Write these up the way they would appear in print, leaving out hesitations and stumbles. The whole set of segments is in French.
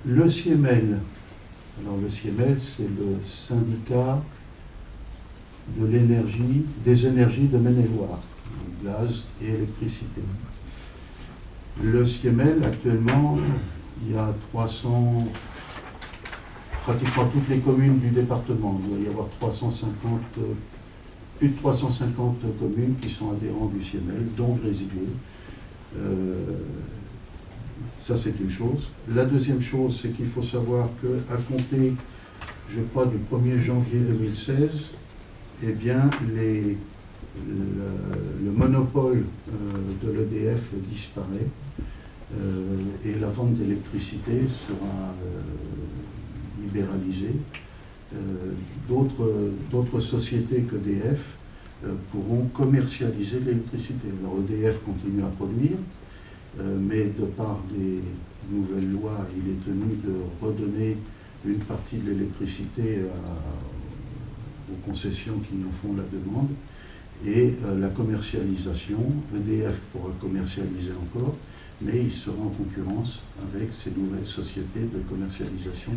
Le CIEMEL, alors le CIEMEL, c'est le syndicat de l'énergie, des énergies de Maine-et-Loire, gaz et électricité. Le CIEMEL, actuellement, il y a 300, pratiquement toutes les communes du département. Il doit y avoir 350, plus de 350 communes qui sont adhérentes du CIEMEL, dont Grésivaux. Ça, c'est une chose. La deuxième chose, c'est qu'il faut savoir qu'à compter, je crois, du 1er janvier 2016, eh bien, le monopole de l'EDF disparaît et la vente d'électricité sera libéralisée. D'autres sociétés qu'EDF pourront commercialiser l'électricité. Alors EDF continue à produire, mais de par des nouvelles lois, il est tenu de redonner une partie de l'électricité aux concessions qui nous font la demande. Et la commercialisation, EDF pourra commercialiser encore, mais il sera en concurrence avec ces nouvelles sociétés de commercialisation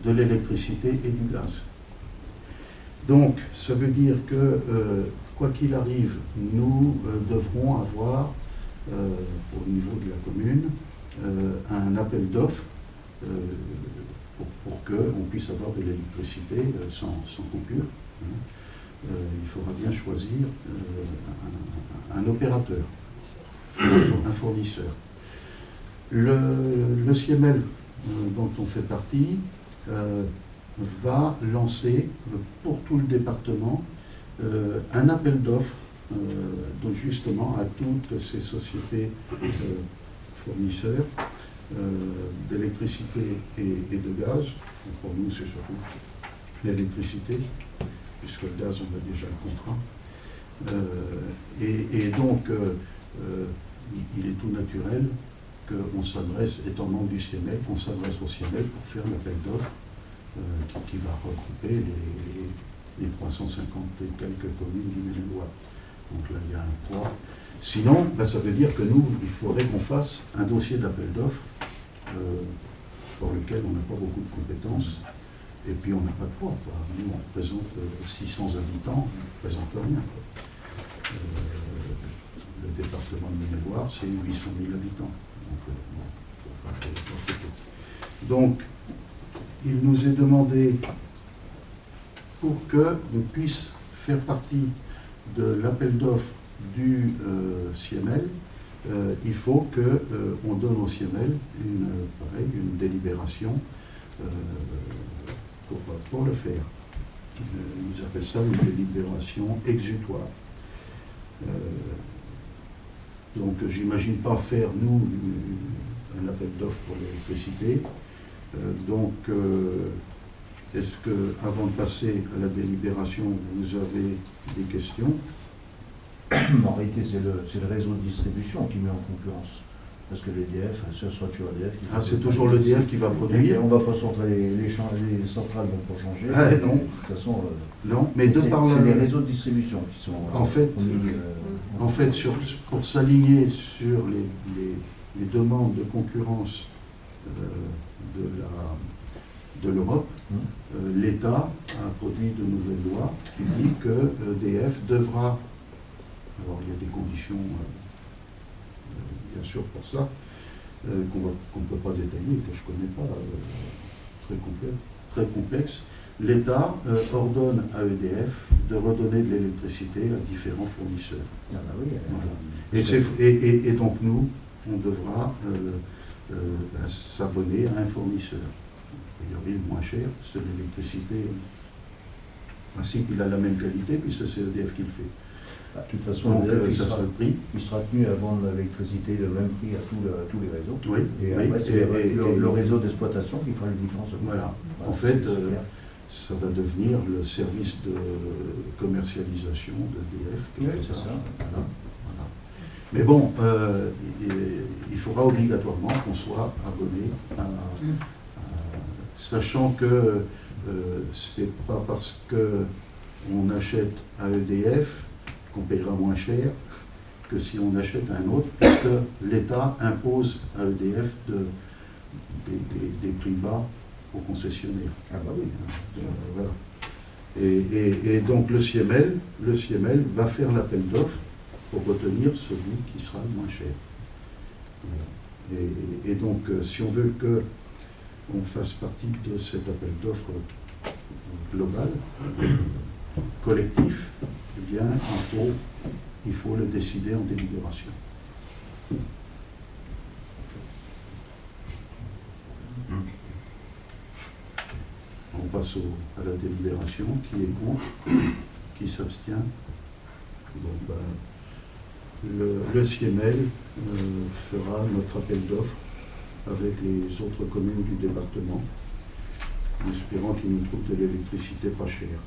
de l'électricité et du gaz. Donc, ça veut dire que, quoi qu'il arrive, nous devrons avoir, au niveau de la commune, un appel d'offres pour qu'on puisse avoir de l'électricité sans coupure. Il faudra bien choisir un opérateur, un fournisseur. Le CIEMEL, dont on fait partie, va lancer pour tout le département un appel d'offres donc justement à toutes ces sociétés fournisseurs d'électricité et de gaz. Pour nous, c'est surtout l'électricité, puisque le gaz, on a déjà le contrat. Et donc, il est tout naturel qu'on s'adresse, étant membre du CIEMEL, qu'on s'adresse au CIEMEL pour faire l'appel d'offres qui va regrouper les 350 et quelques communes du Maine-et-Loire. Donc là, il y a un poids. Sinon, ça veut dire que nous, il faudrait qu'on fasse un dossier d'appel d'offres pour lequel on n'a pas beaucoup de compétences. Et puis on n'a pas de poids. Nous, on représente 600 habitants, on ne représente rien. Le département de Maine-et-Loire, c'est 800 000 habitants. Donc, il nous est demandé, pour qu'on puisse faire partie de l'appel d'offres du CIEMEL, il faut qu'on donne au CIEMEL une délibération pour le faire. Ils appellent ça une délibération exutoire. Donc j'imagine pas faire, nous, un appel d'offres pour l'électricité. Donc, est-ce que, avant de passer à la délibération, vous avez des questions? En réalité, c'est le réseau de distribution qui met en concurrence. Parce que l'EDF, ce sera toujours l'EDF qui va... Ah, c'est toujours l'EDF qui va produire. Et on ne va pas sortir les centrales vont pas changer. Ah, non. De toute façon, non, mais c'est les réseaux de distribution qui sont... En fait, pour s'aligner sur les demandes de concurrence de l'Europe, l'État a produit de nouvelles lois qui disent que EDF devra... Alors, il y a des conditions... bien sûr pour ça, qu'on ne peut pas détailler, que je ne connais pas, très complexe. L'État ordonne à EDF de redonner de l'électricité à différents fournisseurs. Ah bah oui, voilà. Et donc nous, on devra s'abonner à un fournisseur. Il y aura le moins cher, c'est l'électricité, ainsi qu'il a la même qualité, puisque c'est EDF qui le fait. De toute façon, donc, il sera tenu à vendre l'électricité le même prix à tous les réseaux. Oui, et après, c'est le réseau d'exploitation qui fera la différence. Voilà. En fait, ça va devenir le service de commercialisation d'EDF. Oui, c'est ça. Voilà. Mais bon, il faudra obligatoirement qu'on soit abonné sachant que c'est pas parce qu'on achète à EDF qu'on paiera moins cher que si on achète à un autre, puisque l'État impose à EDF des prix bas aux concessionnaires. Ah bah oui. Voilà. Et donc le CIEMEL va faire l'appel d'offres pour retenir celui qui sera le moins cher. Voilà. Et donc, si on veut qu'on fasse partie de cet appel d'offres global, collectif, eh bien, il faut le décider en délibération. On passe à la délibération. Qui est contre? Qui s'abstient? Bon, ben, le CIEMEL fera notre appel d'offres avec les autres communes du département, en espérant qu'ils nous trouvent de l'électricité pas chère.